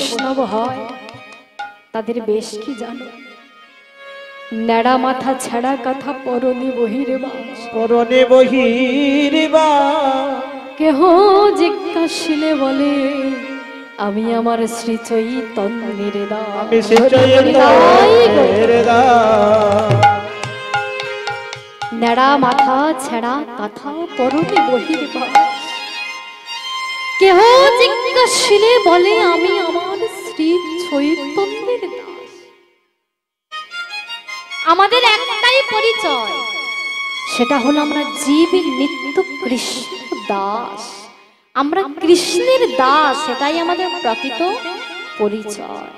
বৈষ্ণব হয় তাদের বেশ কি জানো? নেড়া মাথা ছেঁড়া কথা পরনে বহির্বাস, পরনে বহির্বাস। কেহ জিজ্ঞাসিলে বলে আমি আমার শ্রী চৈতন্যের দাস, আমি শ্রী চৈতন্যের দাস। নেড়া মাথা ছেঁড়া কথা পরনে বহির্বাস, কেহ জিজ্ঞাসিলে বলে আমি আমার শ্রী চৈতন্যের দাস। আমাদের একটাই পরিচয়, সেটা হলো আমরা জীবের নিত্য কৃষ্ণ দাস, আমরা কৃষ্ণের দাস, সেটাই আমাদের প্রকৃত পরিচয়।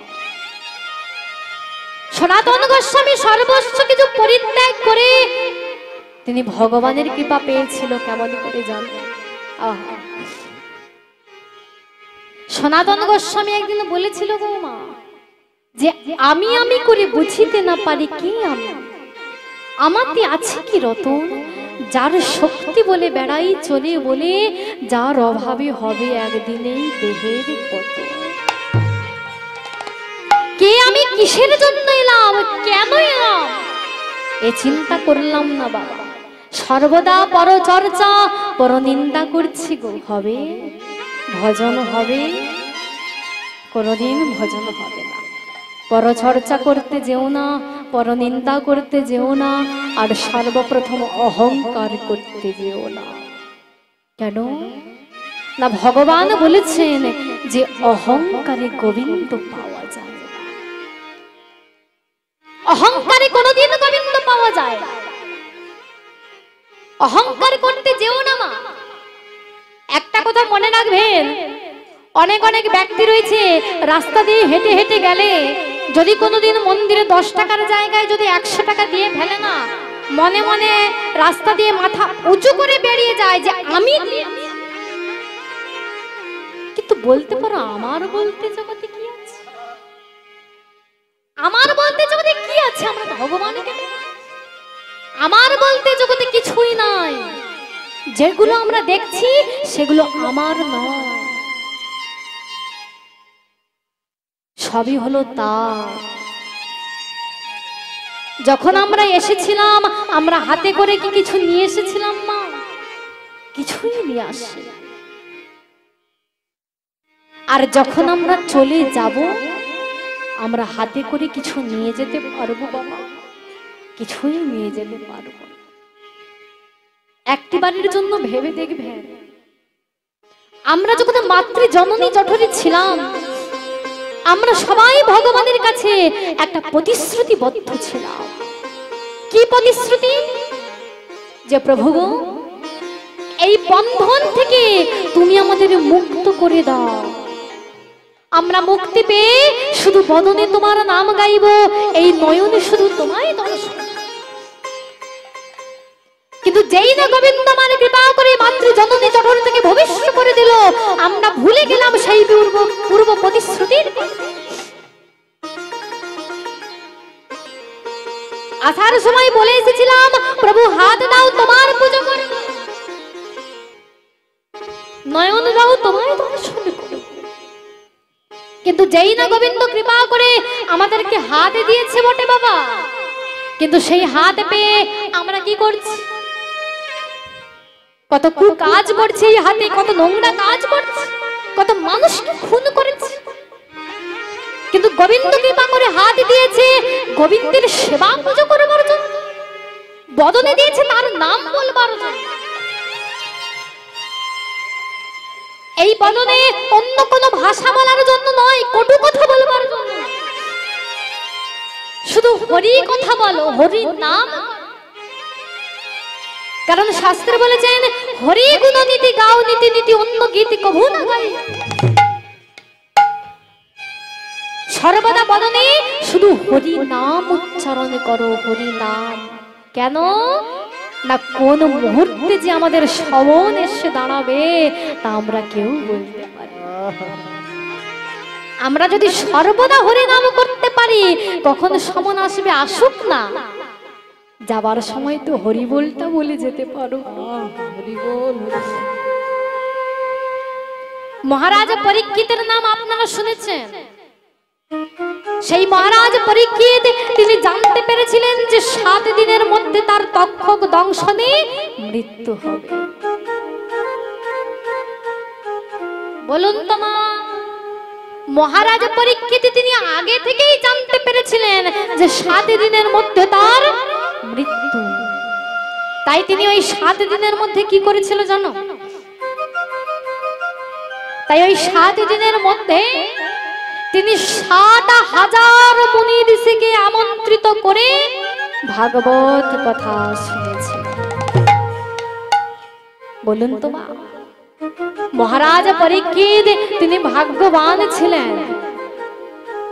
সনাতন গোস্বামী সর্বস্ব কিছু পরিত্যাগ করে তিনি ভগবানের কৃপা পেয়েছিল কেমন করে জানেন? সনাতন গোস্বামী একদিন বলেছিল গো মা, যে আমি আমি করে বুঝিতে না পারি কি আমি, আমাতে আছে কি রতন, যার শক্তি বলে বেড়াই চলে বলে, যার অভাবে হবে একদিনেই দেহের পতন। কে আমি, কিসের জন্য এলাম, কেন এলাম, এ চিন্তা করলাম না বাবা, সর্বদা পরচর্চা পরনিন্দা করছি গো। হবে ভজন হবে, কোনদিন ভজন হবে না। পরচর্চা করতে যেও না, পরনিন্দা করতে যেও না, আর সর্বপ্রথম অহংকার করতে যেও না। কেন না? ভগবান বলেছেন যে অহংকারে গোবিন্দ পাওয়া যায় না, অহংকারে কোনদিন গোবিন্দ পাওয়া যায় না। অহংকার করতে যেও না মা। একটা কথা মনে রাখবেন, অনেক অনেক ব্যক্তি রয়েছে রাস্তা দিয়ে হেঁটে হেঁটে গেলে যদি কোনোদিন মন্দিরে 10 টাকার জায়গায় যদি 100 টাকা দিয়ে ফেলে না, মনে মনে রাস্তা দিয়ে মাথা উঁচু করে বেরিয়ে যায় যে আমি, কিন্তু বলতে পারো আমার বলতে জগতে কি আছে, আমার বলতে জগতে কি আছে, আমরা ভগবানকে, আমার বলতে জগতে কিছুই নাই। যেগুলো আমরা দেখছি সেগুলো আমার নয়, সবই হলো তার। যখন আমরা এসেছিলাম আমরা হাতে করে কি কিছু নিয়ে এসেছিলাম মা? কিছুই নিয়ে আসি। আর যখন আমরা চলে যাব আমরা হাতে করে কিছু নিয়ে যেতে পারবো বাবা? কিছুই নিয়ে যেতে পারবো না। একটি বাড়ির জন্য ভেবে দেখবেন, আমরা যখন মাতৃ জননী জঠরে ছিলাম আমরা সবাই ভগবানের কাছে একটা প্রতিশ্রুতিবদ্ধ ছিলাম। কি প্রতিশ্রুতি? যে প্রভু গো, এই বন্ধন থেকে তুমি আমাদের মুক্ত করে দাও। আমরা মুক্তি পেয়ে শুধু বদনে তোমার নাম গাইব, এই নয়নে শুধু তোমায় দর্শন। কিন্তু যেই না গোবিন্দ আমার কৃপা করে মাতৃ জননী জঠর থেকে ভবিষ্য করে দিল, আমরা ভুলে গেলাম সেই পূর্ব প্রতিশ্রুতির। আসার সময় বলে এসেছিলাম প্রভু হাত দাও তোমার পুজো করব, নয়ন দাও তোমায় দর্শন করব। কিন্তু যেই না গোবিন্দ কৃপা করে আমাদেরকে হাত দিয়েছে বটে বাবা, কিন্তু সেই হাত পেয়ে আমরা কি করছি? কত কুকাজ করছে এই হাতে, কত নোংরা কাজ করছে, কত মানুষকে খুন করেছে। কিন্তু গোবিন্দ কৃপা করে হাত দিয়েছে গোবিন্দের সেবা পুজো করবার জন্য, বদনে দিয়েছে তার নাম বলবার জন্য। এই বদনে অন্য কোনো ভাষা বলার জন্য নয়, কটু কথা বলবার জন্য। শুধু হরি কথা বলো, হরি নাম। কারণ শাস্ত্রে বলেছেন হরি গুণ নীতি গাও, নীতি নীতি অন্য গীতি কভু না গাই। সর্বদা বদনে শুধু হরি নাম উচ্চারণ করো, হরি নাম। কেন না কোন মুহূর্তে যে আমাদের শ্রবণ এসে দাঁড়াবে তা আমরা কেউ বলতে পারি। আমরা যদি সর্বদা হরি নাম করতে পারি, কখন সমন আসবে আসুক না, যাবার সময় তো হরি বলটা বলে যেতে পারো। হরি বল। মহারাজা পরীক্ষিতের নাম আপনারা শুনেছেন। সেই মহারাজ পরীক্ষিত তিনি জানতে পেরেছিলেন যে 7 দিনের মধ্যে তার তক্ষক দংশনে মৃত্যু হবে। বলুন তো মা, মহারাজ পরীক্ষিত তিনি আগে থেকেই জানতে পেরেছিলেন যে 7 দিনের মধ্যে তার মৃত্যু। তাই তিনি ওই 7 দিনের মধ্যে কি করেছিল জানো? তাই ওই 7 দিনের মধ্যে তিনি 7,000 মুনি ঋষিকে আমন্ত্রিত করে ভাগবত কথা শুনেছিলেন। বলুন তো মা, মহারাজ পরীক্ষিত তিনি ভাগ্যবান ছিলেন,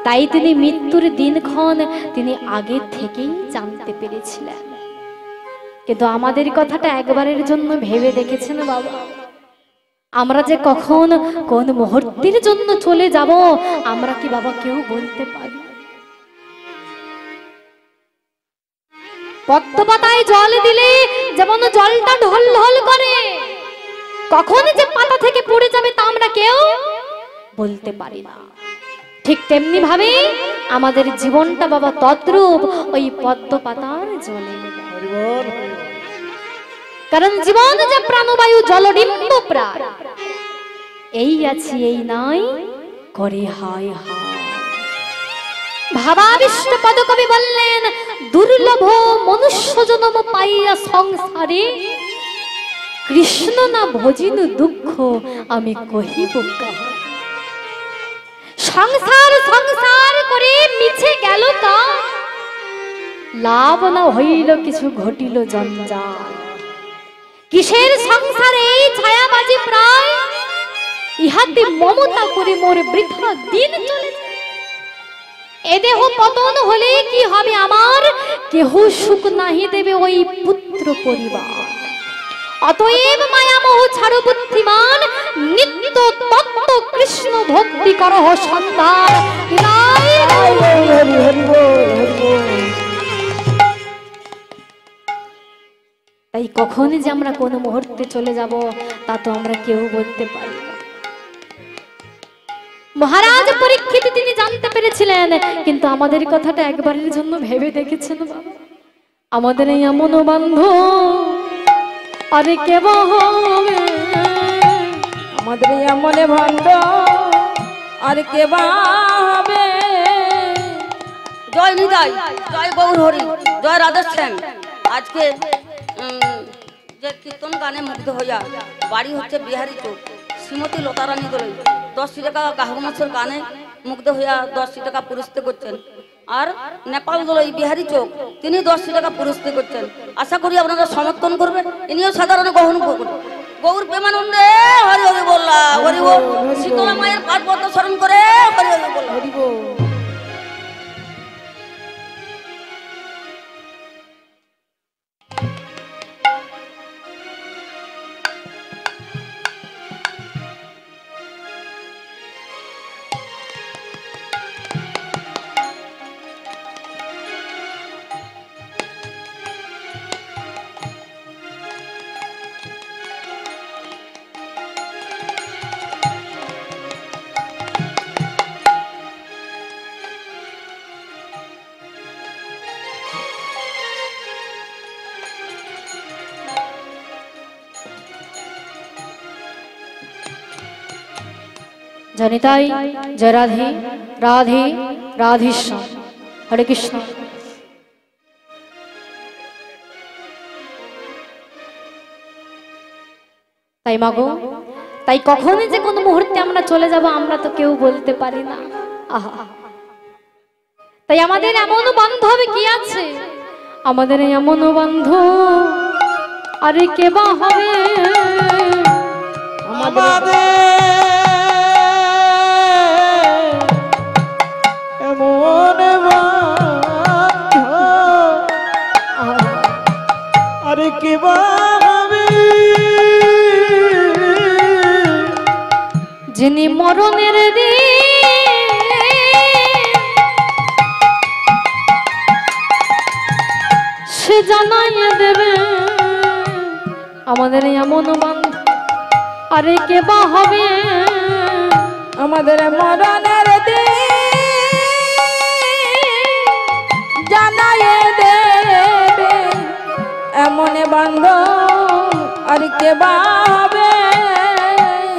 তাই তিনি মৃত্যুর দিনক্ষণ তিনি আগে থেকেই জানতে পেরেছিলেন। কিন্তু আমাদের কথাটা একবারের জন্য ভেবে দেখেছেন বাবা? আমরা যে কখন কোন মুহূর্তের জন্য চলে যাব আমরা কি বাবা কেউ বলতে পারি? পদ্ম পাতায় জল দিলে যেমন জলটা ঢল ঢল করে, কখন যে পাতা থেকে পড়ে যাবে তা আমরা কেউ বলতে পারি না। ঠিক তেমনি ভাবে আমাদের জীবনটা বাবা তদ্রূপ ওই পদ্ম পাতার জলে। কারণ জীবন যে প্রাণবায়ু জলডিম্ব প্রাণ, এই আছি এই নাই করে হায় হায়। ভাবাবিষ্ট পদকবি বললেন, দুর্লভ মনুষ্য জন্ম পাইয়া সংসারে কৃষ্ণ না ভজিনু দুঃখ আমি কহিব কাহারে। সংসার সংসার করে মিছে গেল তা, লাভ না হইল কিছু ঘটিল জঞ্জাল। কিসের সংসারে এই ছায়াবাজি প্রায়, ইহাতে মমতা করে মোর বৃথা দিন চলে যায়। এ দেহ পতন হলে কি হবে আমার, কেহ সুখ নাহি দেবে ওই পুত্র পরিবার। অতএব মায়ামোহ ছাড়ো বুদ্ধিমান, নিত্য তত্ত্ব কৃষ্ণ ভক্তি করহ সন্ধান। তাই কখন যে আমরা কোন মুহূর্তে চলে যাব তা তো আমরা কেউ বলতে পারি না। মহারাজ পরীক্ষিত তিনি জানতে পেরেছিলেন, কিন্তু আমাদের কথাটা একবারের জন্য ভেবে দেখেছেন বাবা? আমাদের এই এমন বান্ধব আরে কে হবে, আমাদের এমন ভান্ড আর কে হবে। জয় নিতাই, জয় গৌর হরি, জয় রাধেশ্যাম। আজকে যে কীর্তন গানে মুগ্ধ হইয়া, বাড়ি হচ্ছে বিহারি চোখ, শ্রীমতী লতারানী দোলে 10 টাকা গাহর মাছের গানে মুগ্ধ হইয়া 10 টাকা পুরস্কার করছেন। আর নেপাল দোলে বিহারি চোখ তিনি 10 টাকা পুরস্কার করছেন। আশা করি আপনারা সমর্থন করবেন। ইনিও সাধারণ গ্রহণ করবেন। গৌর প্রেমানন্দে হরি হরি বললা, হরি বল। শীতলা মায়ের পাদ পদ্ম স্মরণ করে হরি হরি বললা, হরি বল। জনিতাই জয় রাধে রাধে রাধেশ্যাম। হরে কৃষ্ণ। তাই মাগো, তাই কখনই যে কোন মুহূর্তে আমরা চলে যাব আমরা তো কেউ বলতে পারি না। আহা, তাই আমাদের এমন বান্ধব কি আছে, আমাদের এমন বান্ধব আরে কে বা হবে। আমাদের এমন বান্ধব আরে কে বা হবে, যিনি মরণের সে জানাইয়ে দেবে। আমাদের এমন বান্ধব আরে কে বা হবে, আমাদের মরণের দিন কে বা হবে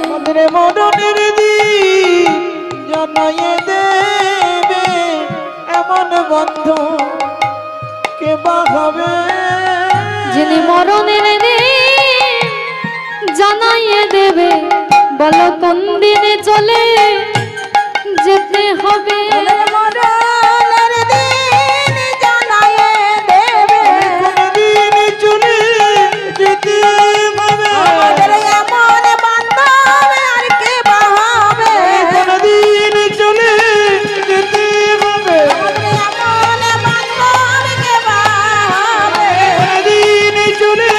আমাদের মরণের দিন জানাইয়ে দেবে এমন বন্ধু কে বা হবে যিনি মরণের দিন জানাইয়ে দেবে বলো কোন দিনে চলে যেতে হবে মরণের দিন জানাইয়ে দেবে কোনদিন চলে যেতে হবে আমাদের এমন বান্ধব আর কে বা হবে কোনদিন চলে যেতে হবে এমন বান্ধব কে বা হবে কোনদিন চলে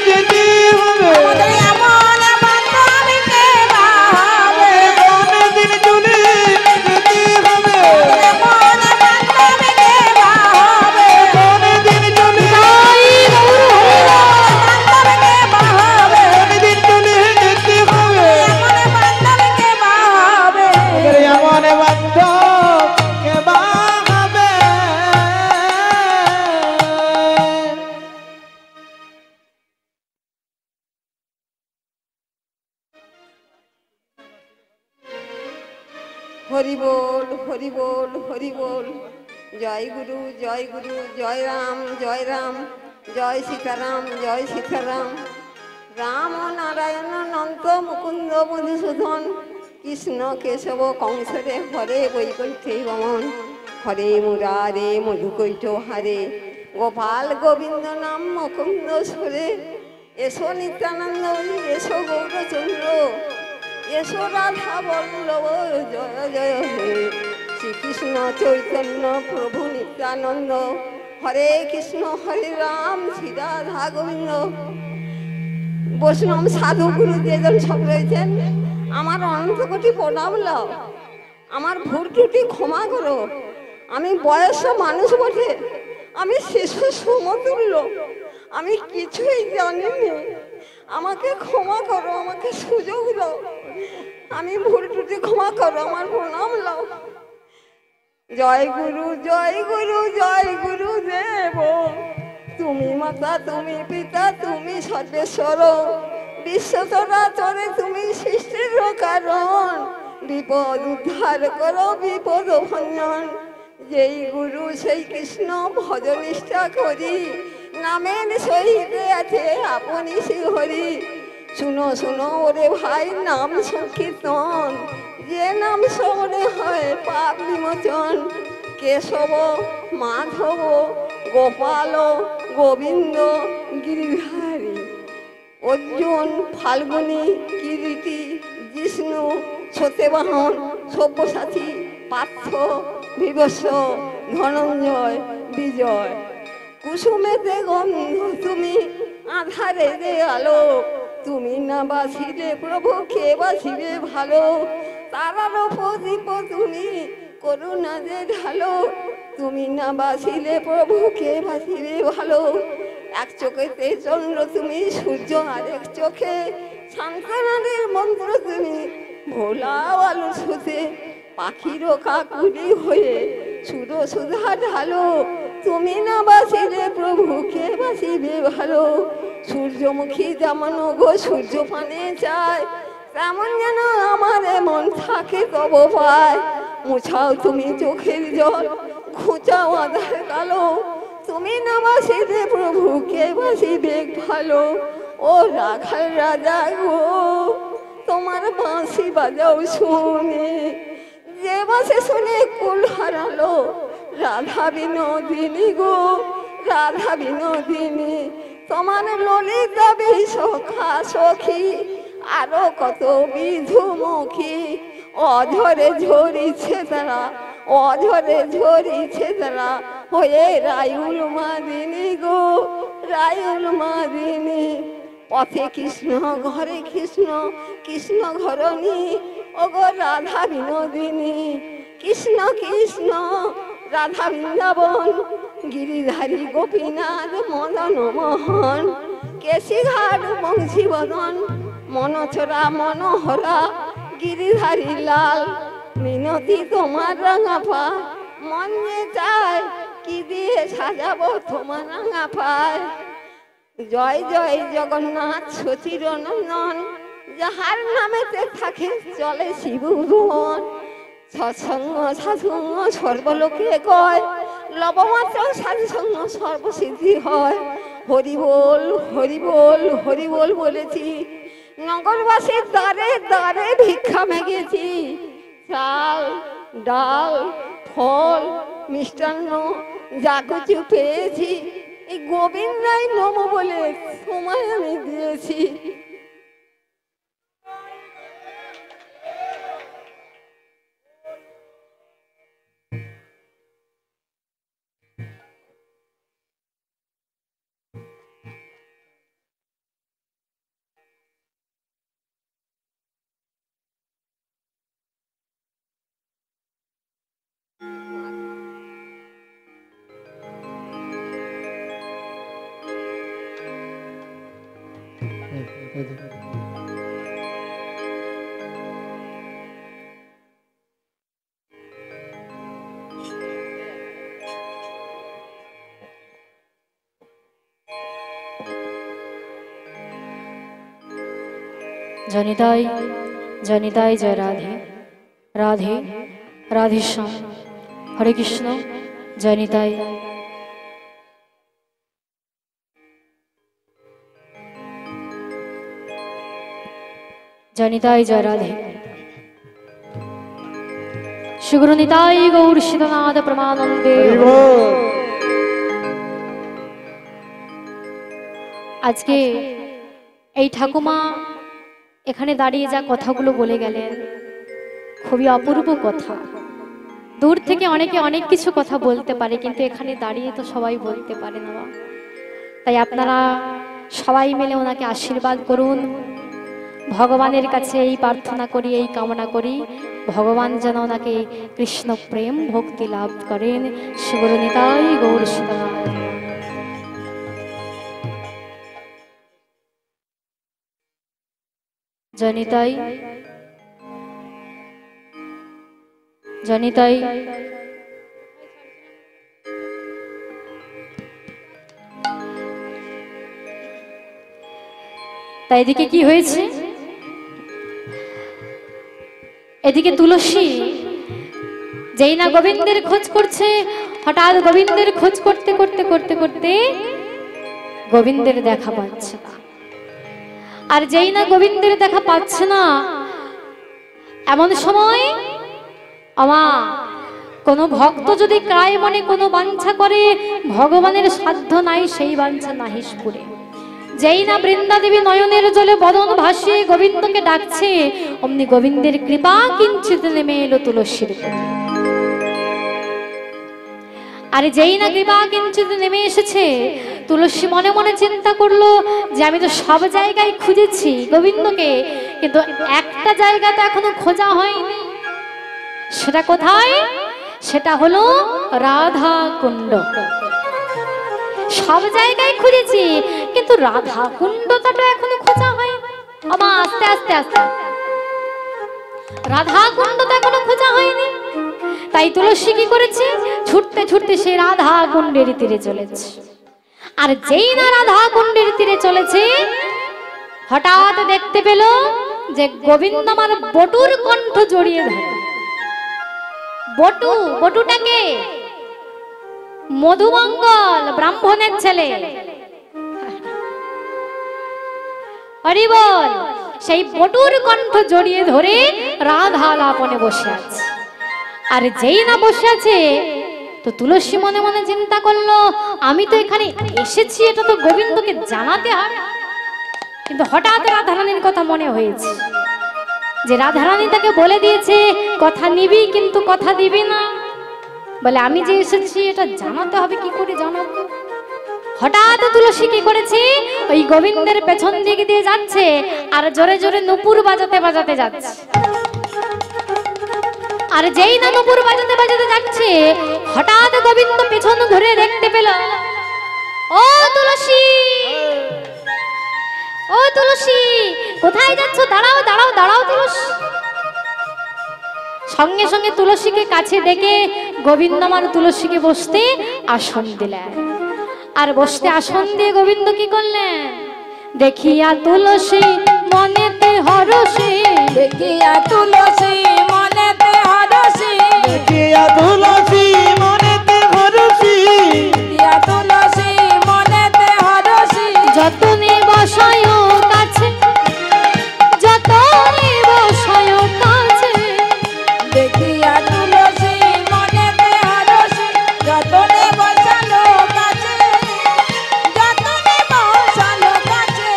যেতে হবে এমন বান্ধব কে বা হবে কোনদিন চলে যেতে হবে এমন বান্ধব কে বা হবে কোনদিন চলে তাই গৌর বান্ধব কে বা হবে কোনদিন চলে যেতে হবে এমন বান্ধব কে বা হবে এমন বান্ধব কে বা হবে হরি বল হরি বল হরি বল জয় গুরু জয় গুরু জয় রাম জয় রাম জয় সীতারাম জয় সীতারাম রাম নারায়ণ অনন্ত মুকুন্দ মধুসূদন কৃষ্ণ কেশব কংসরে হরে বৈকুণ্ঠে গমন হরে মুরারে মধুকৈট হারে গোপাল গোবিন্দ নাম মুকুন্দ সরে এসো নিত্যানন্দ এসো গৌরচন্দ্র এসো রাধা বল্লভ জয় জয় হে শ্রীকৃষ্ণ চৈতন্য প্রভু নিত্যানন্দ হরে কৃষ্ণ হরে রাম শ্রী রাধা গোবিন্দ বৈষ্ণব সাধু গুরু যেজন সব রয়েছেন আমার অনন্ত কোটি প্রণাম লও আমার ভুল ত্রুটি ক্ষমা করো আমি বয়স্ক মানুষ বটে আমি শিশু সমতুল্য আমি কিছুই জানিনি আমাকে ক্ষমা করো আমাকে সুযোগ দাও আমি ভুল ত্রুটি ক্ষমা করো আমার প্রণাম লও জয় গুরু জয় গুরু জয় গুরু দেব তুমি মাতা তুমি পিতা তুমি সর্বেশ্বর বিশ্বচরাচরে তুমি সৃষ্টির কারণ বিপদ উদ্ধার করো বিপদ ভঞ্জন যেই গুরু সেই কৃষ্ণ ভজনিষ্ঠা করি নামের সহিতে আছে আপনি শ্রীহরি শুনো শুনো ওরে ভাই নাম সংকীর্তন যে নাম শ্রবণে হয় পাপ বিমোচন কেশব মাধব গোপাল গোবিন্দ গিরিধারী অর্জুন ফাল্গুনী কিরীটি জিষ্ণু সত্যবাহন সব্যসাচী পার্থ বিবস্ব ধনঞ্জয় বিজয় কুসুমেতে গন্ধ তুমি আধারে যে আলো তুমি না বাসিলে প্রভু কে বাসিবে ভালো তারারও প্রদীপ তুমি করুণা যে ঢালো তুমি না বাসিলে প্রভু কে বাসিবে ভালো এক চোখেতে চন্দ্র তুমি সূর্য আরেক চোখে শান্তনাদের মন্ত্র তুমি ভোলা আলো সুতে পাখিরও কাকুলি হয়ে সুর সুধা ঢালো তুমি না বাসিলে প্রভু কে বাসিবে ভালো সূর্যমুখী যেমন গো সূর্য পানে চায় তেমন যেন আমার মন থাকে তব পায় মুছাও তুমি চোখের জল খুঁচাও আধার কালো তুমি না বাসিলে প্রভু কে বাসিবে ভালো ও রাখাল রাজা গো তোমার বাঁশি বাজাও শুনে যে বাসে শুনে কুল হারালো রাধা বিনোদিনী গো রাধা বিনোদিনী তোমার ললিতা সখা সখী আরো কত বিধুমুখী অঝরে ঝরিছে তারা অঝরে ঝরিছে তারা হয়ে রায়ুল মাদিনী গো রায়ুল মাদিনী পথে কৃষ্ণ ঘরে কৃষ্ণ কৃষ্ণ ঘরণী ও গো রাধা বিনোদিনী কৃষ্ণ কৃষ্ণ রাধা বৃন্দাবন গিরিধারী গোপীনাথ মদন মোহন কেশিঘাট বংশী বদন মনচরা মনোহরা গিরিধারী লাল মিনতি তোমার রাঙা পা মন যে চায় কি দিয়ে সাজাবো তোমার রাঙা পায় জয় জয় জগন্নাথ সচির নন্দন, যাহার নামেতে থাকে চলে শিবভুবন। সৎসঙ্গ সাধুসঙ্গ সর্বলোকে কয়, লবমাত্র সাধুসঙ্গ সর্বসিদ্ধি হয়। হরি বল হরি বল হরি বল বলেছি, নগরবাসীর দ্বারে দ্বারে ভিক্ষা মেগেছি। চাল ডাল ফল মিষ্টান্ন যা কিছু পেয়েছি এই গোবিন্দাই নম বলে সময় আমি দিয়েছি। জনিতাই জনিতাই জয় রাধে রাধে রাধেশ্যাম হরে কৃষ্ণ জনিতাই। জনিতাই জয় রাধে। শ্রীগুরু নিতাই গৌর শিবনাথ প্রমানন্দে। আজকে এই ঠাকুমা এখানে দাঁড়িয়ে যা কথাগুলো বলে গেলেন খুবই অপূর্ব কথা। দূর থেকে অনেকে অনেক কিছু কথা বলতে পারে, কিন্তু এখানে দাঁড়িয়ে তো সবাই বলতে পারে না। তাই আপনারা সবাই মিলে ওনাকে আশীর্বাদ করুন। ভগবানের কাছে এই প্রার্থনা করি, এই কামনা করি, ভগবান যেন ওনাকে কৃষ্ণ প্রেম ভক্তি লাভ করেন। শিবর নিতাই গৌর শিবনাথ। জনিতাই জনিতাই। তাই এদিকে কি হয়েছে, এদিকে তুলসী যেই না গোবিন্দের খোঁজ করছে, হঠাৎ গোবিন্দের খোঁজ করতে করতে করতে করতে গোবিন্দের দেখা পাচ্ছে না। আর যেই না গোবিন্দের দেখা পাচ্ছে না, এমন সময় আমা কোন ভক্ত যদি কায় মনে কোনো বাঞ্ছা করে, ভগবানের সাধ্য নাই সেই বাঞ্ছা নাহিস পুরে। যেই না বৃন্দা দেবী নয়নের জলে বদন ভাসিয়ে গোবিন্দকে ডাকছে, অমনি গোবিন্দের কৃপা কিঞ্চিত নেমে এলো তুলসীর উপর। আর যেই না কৃপা কিঞ্চিত নেমে এসেছে, তুলসী মনে মনে চিন্তা করলো যে আমি তো সব জায়গায় খুঁজেছি গোবিন্দকে, কিন্তু একটা জায়গা তো এখনো খোঁজা হয়নি। সেটা কোথায়? সেটা হলো রাধা কুণ্ড। সব জায়গায় খুঁজেছি, কিন্তু রাধা কুণ্ডটা তো এখনো খোঁজা হয়। আমা আস্তে আস্তে আস্তে রাধা কুণ্ডটা এখনো খোঁজা হয়নি। তাই তুলসী কি করেছে, ছুটতে ছুটতে সে রাধা কুণ্ডের তীরে চলেছে। আর যেই না রাধা কুণ্ডের তীরে চলেছে, হঠাৎ দেখতে পেল যে গোবিন্দ আমার বটুর কণ্ঠ জড়িয়ে ধরে। বটু, বটুটাকে মধুমঙ্গল ব্রাহ্মণের ছেলে। হরি বল। সেই বটুর কণ্ঠ জড়িয়ে ধরে রাধা লাপনে বসে আছে। আর যেই না বসে আছে, তো তুলসী মনে মনে চিন্তা করলো আমি তো এখানে এসেছি, এটা তো গোবিন্দকে জানাতে হবে। কিন্তু হঠাৎ রাধারানীর কথা মনে হয়েছে যে রাধারানী তাকে বলে দিয়েছে কথা নিবি কিন্তু কথা দিবি না। বলে আমি যে এসেছি এটা জানাতে হবে, কি করে জানাবো? হঠাৎ তুলসী কি করেছে, ওই গোবিন্দের পেছন দিক দিয়ে যাচ্ছে আর জোরে জোরে নুপুর বাজাতে বাজাতে যাচ্ছে। আর যেই না নুপুর বাজাতে বাজাতে যাচ্ছে, হঠাৎ গোবিন্দ পেছন ঘুরে দেখতে পেল, ও তুলসী, ও তুলসী কোথায় যাচ্ছ? দাঁড়াও দাঁড়াও দাঁড়াও তুলসী। সঙ্গে সঙ্গে তুলসীকে কাছে ডেকে গোবিন্দ আমার তুলসীকে বসতে আসন দিলেন। আর বসতে আসন দিয়ে গোবিন্দ কি করলেন? দেখিয়া তুলসী মনেতে হরসে, দেখিয়া তুলসী মনেতে হরসি, দেখিয়া তুলসী মনেতে হরসি, দেখিয়া তুলসী মনেতে হরসি, যতনে বসায় কাছে, যতনে বসায় কাছে, দেখিয়া তুলসী মনেতে হরসি, যতনে বসালো কাছে, যতনে বসালো কাছে,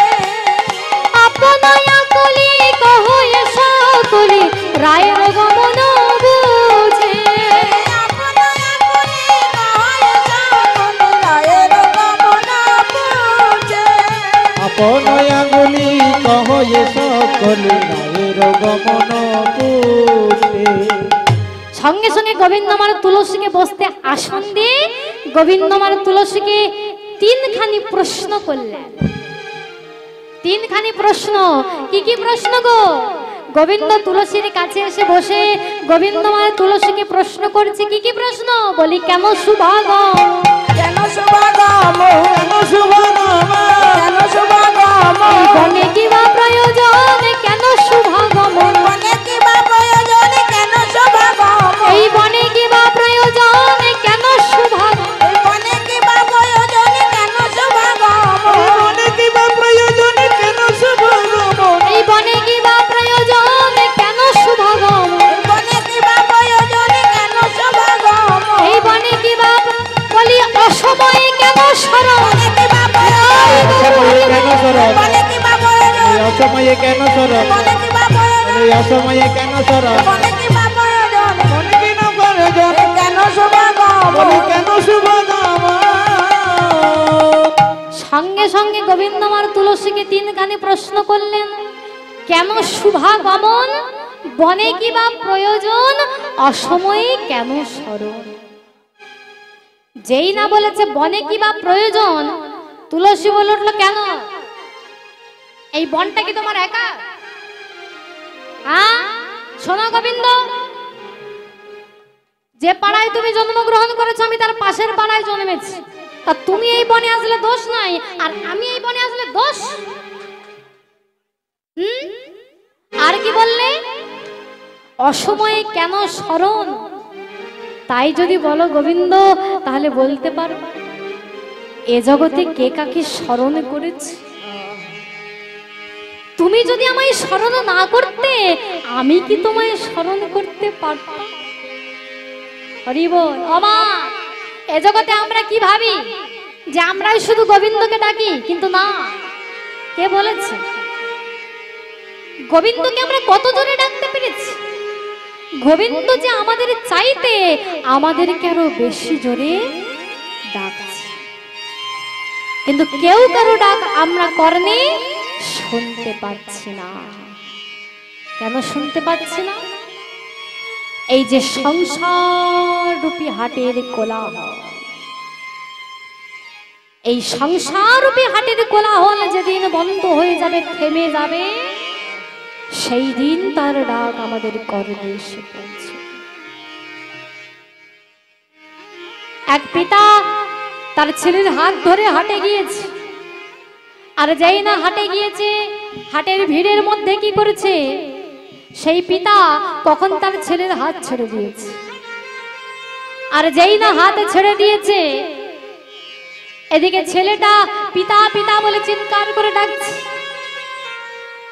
আপনায়া কলি কহয়ে সকলি রায়ের গমন বুঝে। আপনায়া কলি কহয়ে সকলি রায়ের গমন বুঝে। আপন আঙ্গুলি কহয়ে সকলে রায়ের গমন পুষে। সঙ্গে সঙ্গে গোবিন্দমার তুলসীকে বসতে আসন দিয়ে গোবিন্দমার তুলসীকে তিনখানি প্রশ্ন করলেন। তিনখানি প্রশ্ন। কি কি প্রশ্ন গো? গোবিন্দ তুলসীর কাছে এসে বসে গোবিন্দমার তুলসীকে প্রশ্ন করছে। কি কি প্রশ্ন? বলি কেন সুভাগম, কেন শুভাগম, কেন শুভনাম, কেন শুভাগম, এই বনে কি বা প্রয়োজন, কেন সুভাগম, বনে কি বা প্রয়োজন, কেন শুভাগম, এই বনে কি বা প্রয়োজন, কেন সুভাগম, এই বনে কি বা প্রয়োজন, কেন শুভাগম, মনে কিবা প্রয়োজন কেন শুভনাম, এই বনে কি বা প্রয়োজন, কেন সুভাগম, এই বনে কি বা প্রয়োজন, কেন শুভাগম, এই বনে কি বা বলি অসময়ে কেন সরম, বনে কি বা প্রয়োজন, অসময়ে কেন সরব, বনে কি বা প্রয়োজন, এই অসময়ে কেন সরব, বনে কি বা প্রয়োজন, এই অসময়ে কেন সরব, বনে কি বা প্রয়োজন, মনে কি না প্রয়োজন, কেন শুভাগম, বলি কেন শুভনাম। সঙ্গে সঙ্গে গোবিন্দমার তুলসীকে তিনখানি প্রশ্ন করলেন। কেন শুভাগমন, বনে কি বা প্রয়োজন, অসময়ে কেন স্মরণ। যেই না বলেছে বনে কি বা প্রয়োজন, তুলসী বলে উঠলো কেন? এই বনটা কি তোমার একা? হ্যাঁ শোনো গোবিন্দ, যে পাড়ায় তুমি জন্মগ্রহণ করেছো আমি তার পাশের পাড়ায় জন্মেছি। তা তুমি এই বনে আসলে দোষ নাই, আর আমি এই বনে আসলে দোষ। আর কি বললে? অসময়ে কেন স্মরণ। তাই যদি বলো গোবিন্দ, তাহলে বলতে পারো এ জগতে কে কাকে স্মরণ করেছে। তুমি যদি আমায় স্মরণ না করতে, আমি কি তোমায় স্মরণ করতে পারতাম? হরি বল। অমা, এ জগতে আমরা কি ভাবি যে আমরাই শুধু গোবিন্দকে ডাকি, কিন্তু না। কে বলেছে? গোবিন্দকে আমরা কত জোরে ডাকতে পেরেছি। গোবিন্দ যে আমাদের চাইতে আমাদেরকে আরো বেশি জোরে ডাকছে, কিন্তু কেউ কারো ডাক আমরা কর্ণে শুনতে পাচ্ছি না। কেন শুনতে পাচ্ছি না? এই যে সংসার রূপী হাটের কোলাহল, এই সংসার রূপী হাটের কোলাহল যেদিন বন্ধ হয়ে যাবে, থেমে যাবে, সেই দিন তার ডাক আমাদের কর্ণে এসে পৌঁছে। এক পিতা তার ছেলের হাত ধরে হাটে গিয়েছে, আর যেই না হাটে গিয়েছে, হাটের ভিড়ের মধ্যে কি করেছে সেই পিতা কখন তার ছেলের হাত ছেড়ে দিয়েছে। আর যেই না হাত ছেড়ে দিয়েছে, এদিকে ছেলেটা পিতা পিতা বলে চিৎকার করে ডাকছে।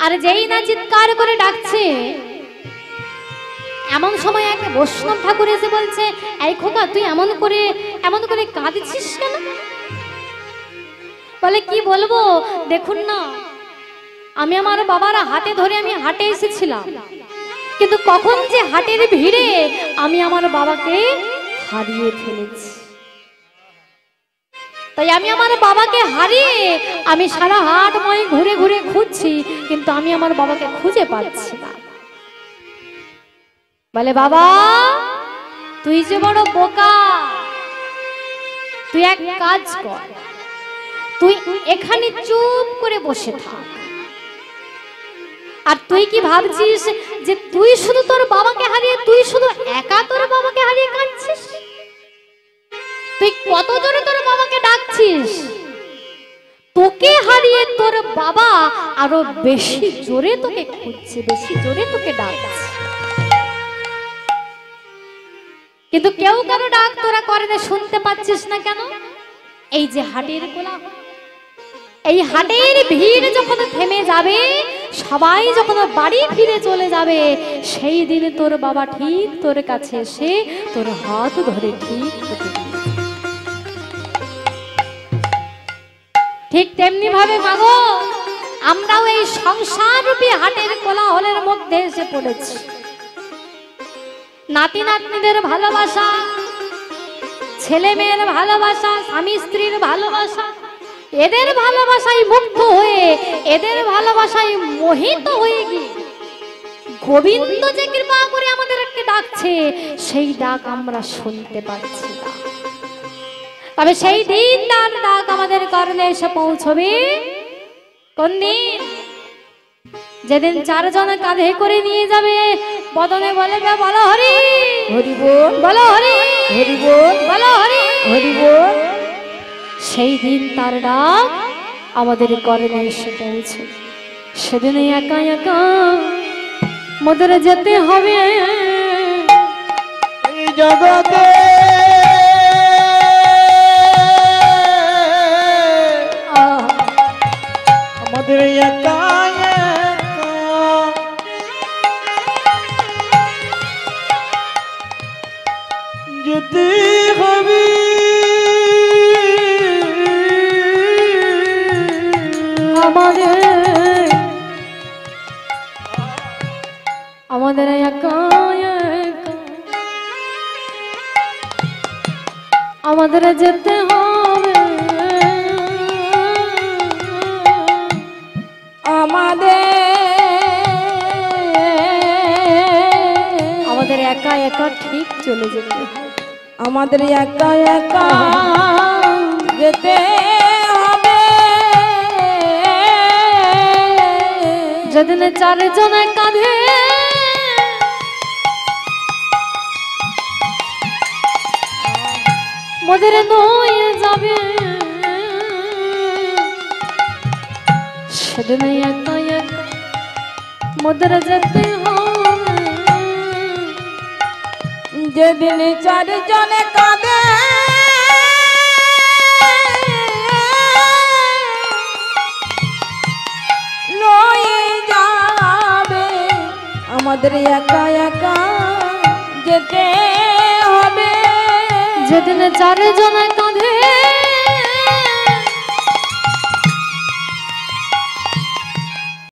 আর যেই না চিৎকার করে ডাকছে, এমন সময় এক বৈষ্ণব ঠাকুর এসে বলছে, এই খোকা তুই এমন করে কাঁদছিস কেন? বলে কি বলবো, দেখুন না, আমি আমার বাবার হাতে ধরে আমি হাটে এসেছিলাম, কিন্তু কখন যে হাটের ভিড়ে আমি আমার বাবাকে হারিয়ে ফেলেছি। তাই আমি আমার বাবাকে হারিয়ে আমি সারা হাটময় ঘুরে ঘুরে খুঁজছি, কিন্তু আমি আমার বাবাকে খুঁজে পাচ্ছি না। বলে বাবা তুই যে বড় বোকা, তুই এক কাজ কর, তুই এখানে চুপ করে বসে থাক। আর তুই কি ভাবছিস যে তুই শুধু তোর বাবাকে হারিয়ে, তুই শুধু একা তোর বাবাকে হারিয়ে কাঁদছিস? তুই কত জোরে তোর বাবাকে ডাকছিস, তোকে হারিয়ে তোর বাবা আরো বেশি জোরে তোকে খুঁজছে, বেশি জোরে তোকে ডাকছে। কিন্তু কেউ কারো ডাক তোরা করে না, শুনতে পাচ্ছিস না কেন? এই যে হাটের কোলাহল, এই হাটের ভিড় যখন থেমে যাবে, সবাই যখন বাড়ি ফিরে চলে যাবে, সেই দিনে তোর বাবা ঠিক তোর কাছে এসে তোর হাত ধরে ঠিক তোকে নিয়ে যাবে। ঠিক তেমনি ভাবে মাগো, আমরাও এই সংসার রূপী হাটের কোলাহলের মধ্যে এসে পড়েছি। নাতি নাতনিদের ভালোবাসা, ছেলে মেয়ের ভালোবাসা, স্বামী স্ত্রীর ভালোবাসা, এদের ভালোবাসায় মুগ্ধ হয়ে, এদের ভালোবাসায় মোহিত হয়ে গিয়ে গোবিন্দ যে কৃপা করে আমাদেরকে ডাকছে, সেই ডাক আমরা শুনতে পাচ্ছি না। তবে সেই দিন তার ডাক আমাদের কর্ণে এসে পৌঁছবে কোন দিন? যেদিন চারজন কাঁধে করে নিয়ে যাবে, বদনে বলবে বলো হরি হরি বল, বলো হরি হরি বল, বলো হরি হরি বল। সেই দিন তার ডাক আমাদের কর্ণে এসে পৌঁছে। সেদিন একা একা মোদের যেতে হবে এই জগতে আমাদের একা একা যেতে হবে। আমাদের একা একা আমাদের যেতে হবে, আমাদের একা একা ঠিক চলে যেতে হবে। আমাদের একা একা যেতে হবে। যেদিন চারজন কাঁধে মোদের নয়ে যাবে, সেদিন একা একা মোদের যেতে হবে। যেদিন চারজনে কাঁদে লয়ে যাবে, আমাদের একা একা যেতে হবে। যেদিন চারজন কাঁধে